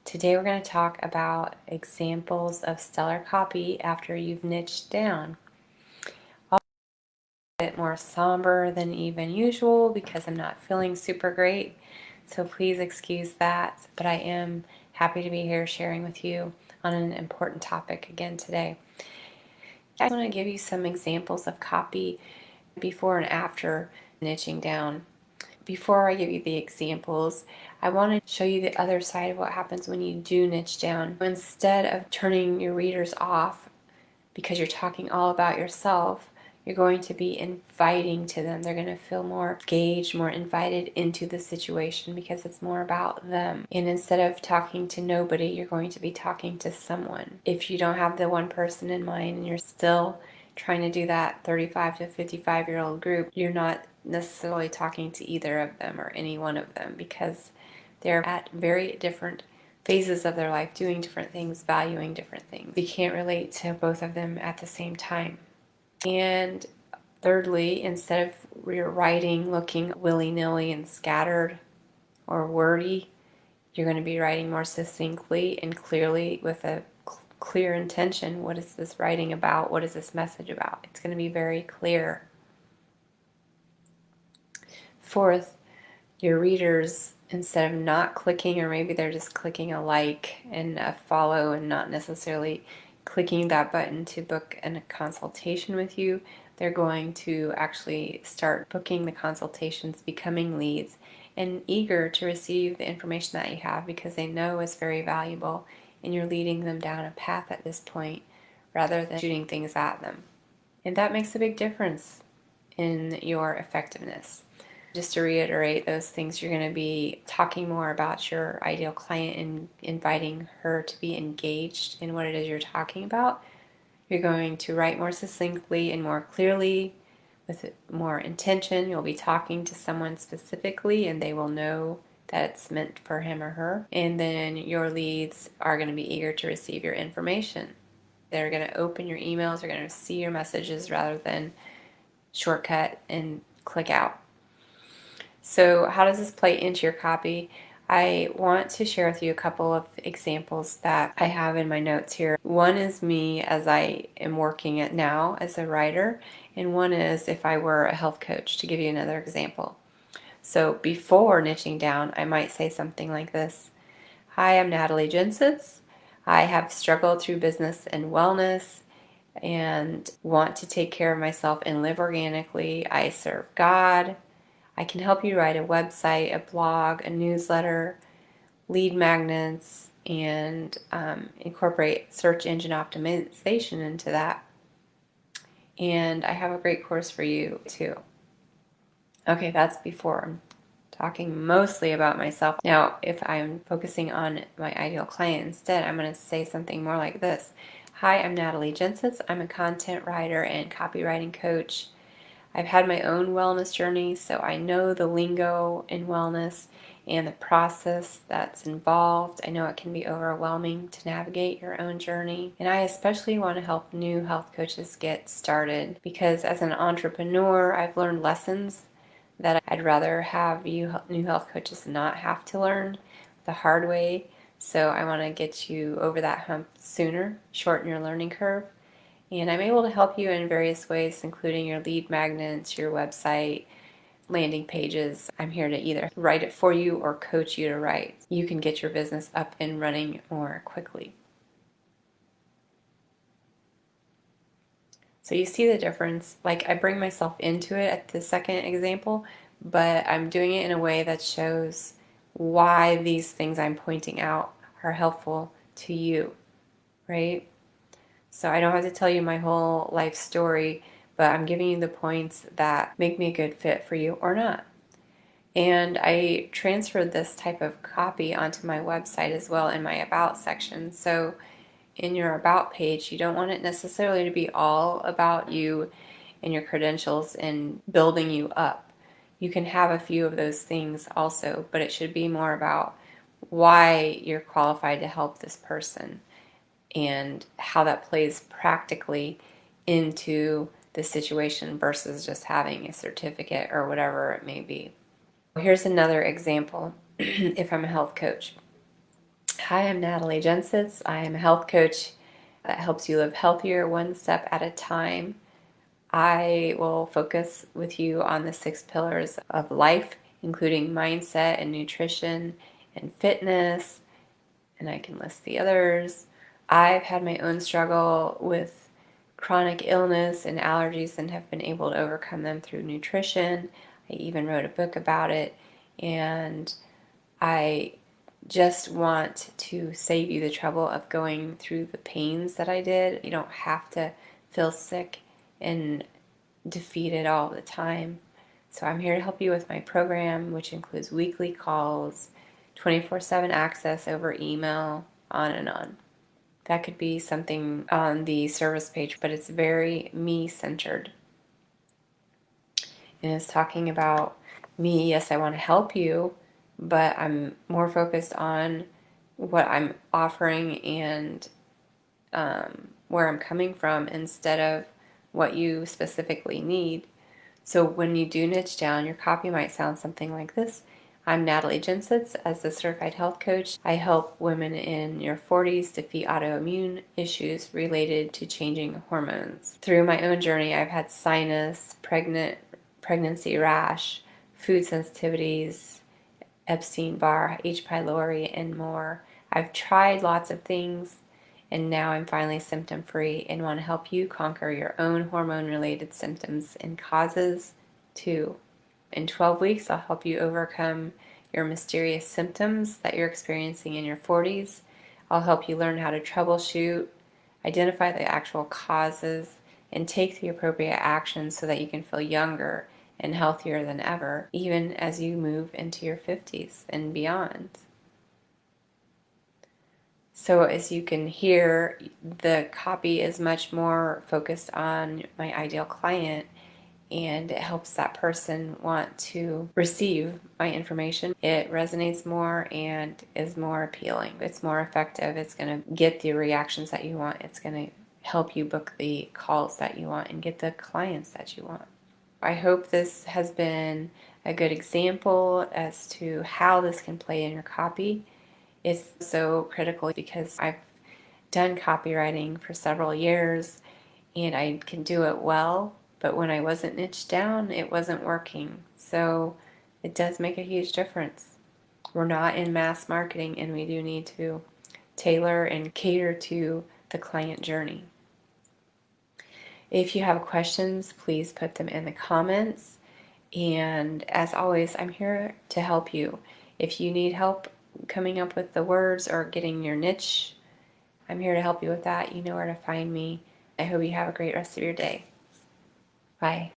Today we're going to talk about examples of stellar copy after you've niched down. I'll be a bit more somber than even usual because I'm not feeling super great, so please excuse that, but I am happy to be here sharing with you on an important topic again today. I want to give you some examples of copy before and after niching down. Before I give you the examples, I want to show you the other side of what happens when you do niche down. Instead of turning your readers off because you're talking all about yourself, you're going to be inviting to them. They're going to feel more engaged, more invited into the situation because it's more about them. And instead of talking to nobody, you're going to be talking to someone. If you don't have the one person in mind and you're still trying to do that 35 to 55-year-old group, you're not necessarily talking to either of them or any one of them because they're at very different phases of their life, doing different things, valuing different things. You can't relate to both of them at the same time. And thirdly, instead of your writing looking willy-nilly and scattered or wordy, you're going to be writing more succinctly and clearly with a clear intention. What is this writing about? What is this message about? It's going to be very clear. Fourth, your readers, instead of not clicking, or maybe they're just clicking a like and a follow and not necessarily clicking that button to book a consultation with you, they're going to actually start booking the consultations, becoming leads, and eager to receive the information that you have because they know it's very valuable and you're leading them down a path at this point rather than shooting things at them. And that makes a big difference in your effectiveness. Just to reiterate those things, you're going to be talking more about your ideal client and inviting her to be engaged in what it is you're talking about. You're going to write more succinctly and more clearly with more intention. You'll be talking to someone specifically and they will know that it's meant for him or her. And then your leads are going to be eager to receive your information. They're going to open your emails, they're going to see your messages rather than shortcut and click out. So how does this play into your copy? I want to share with you a couple of examples that I have in my notes here. One is me as I am working it now as a writer, and one is if I were a health coach, to give you another example. So before niching down, I might say something like this. Hi, I'm Natalie Jensitz. I have struggled through business and wellness and want to take care of myself and live organically. I serve God. I can help you write a website, a blog, a newsletter, lead magnets, and incorporate search engine optimization into that. And I have a great course for you too. Okay, that's before. I'm talking mostly about myself. Now, if I'm focusing on my ideal client instead, I'm going to say something more like this. Hi, I'm Natalie Jensitz. I'm a content writer and copywriting coach. I've had my own wellness journey, so I know the lingo in wellness and the process that's involved. I know it can be overwhelming to navigate your own journey, and I especially want to help new health coaches get started because as an entrepreneur, I've learned lessons that I'd rather have you new health coaches not have to learn the hard way. So I want to get you over that hump sooner, shorten your learning curve. And I'm able to help you in various ways, including your lead magnets, your website, landing pages. I'm here to either write it for you or coach you to write. You can get your business up and running more quickly. So you see the difference. Like I bring myself into it at the second example, but I'm doing it in a way that shows why these things I'm pointing out are helpful to you, right? So I don't have to tell you my whole life story, but I'm giving you the points that make me a good fit for you or not. And I transferred this type of copy onto my website as well in my About section. So in your About page, you don't want it necessarily to be all about you and your credentials and building you up. You can have a few of those things also, but it should be more about why you're qualified to help this person and how that plays practically into the situation versus just having a certificate or whatever it may be. Here's another example if I'm a health coach. Hi, I'm Natalie Jensitz. I am a health coach that helps you live healthier one step at a time. I will focus with you on the 6 pillars of life, including mindset and nutrition and fitness, and I can list the others. I've had my own struggle with chronic illness and allergies and have been able to overcome them through nutrition. I even wrote a book about it, and I just want to save you the trouble of going through the pains that I did. You don't have to feel sick and defeated all the time. So I'm here to help you with my program, which includes weekly calls, 24/7 access over email, on and on. That could be something on the service page, but it's very me-centered. And it's talking about me. Yes, I want to help you, but I'm more focused on what I'm offering and where I'm coming from instead of what you specifically need. So when you do niche down, your copy might sound something like this. I'm Natalie Jensitz. As a certified health coach, I help women in your 40s defeat autoimmune issues related to changing hormones. Through my own journey, I've had sinus, pregnancy rash, food sensitivities, Epstein-Barr, H. pylori, and more. I've tried lots of things, and now I'm finally symptom-free and want to help you conquer your own hormone-related symptoms and causes too. In 12 weeks, I'll help you overcome your mysterious symptoms that you're experiencing in your 40s. I'll help you learn how to troubleshoot, identify the actual causes, and take the appropriate actions so that you can feel younger and healthier than ever, even as you move into your 50s and beyond. So as you can hear, the copy is much more focused on my ideal client, and it helps that person want to receive my information. It resonates more and is more appealing. It's more effective. It's going to get the reactions that you want. It's going to help you book the calls that you want and get the clients that you want. I hope this has been a good example as to how this can play in your copy. It's so critical because I've done copywriting for several years and I can do it well, but when I wasn't niched down, it wasn't working. So it does make a huge difference. We're not in mass marketing, and we do need to tailor and cater to the client journey. If you have questions, please put them in the comments. And as always, I'm here to help you. If you need help coming up with the words or getting your niche, I'm here to help you with that. You know where to find me. I hope you have a great rest of your day. Bye.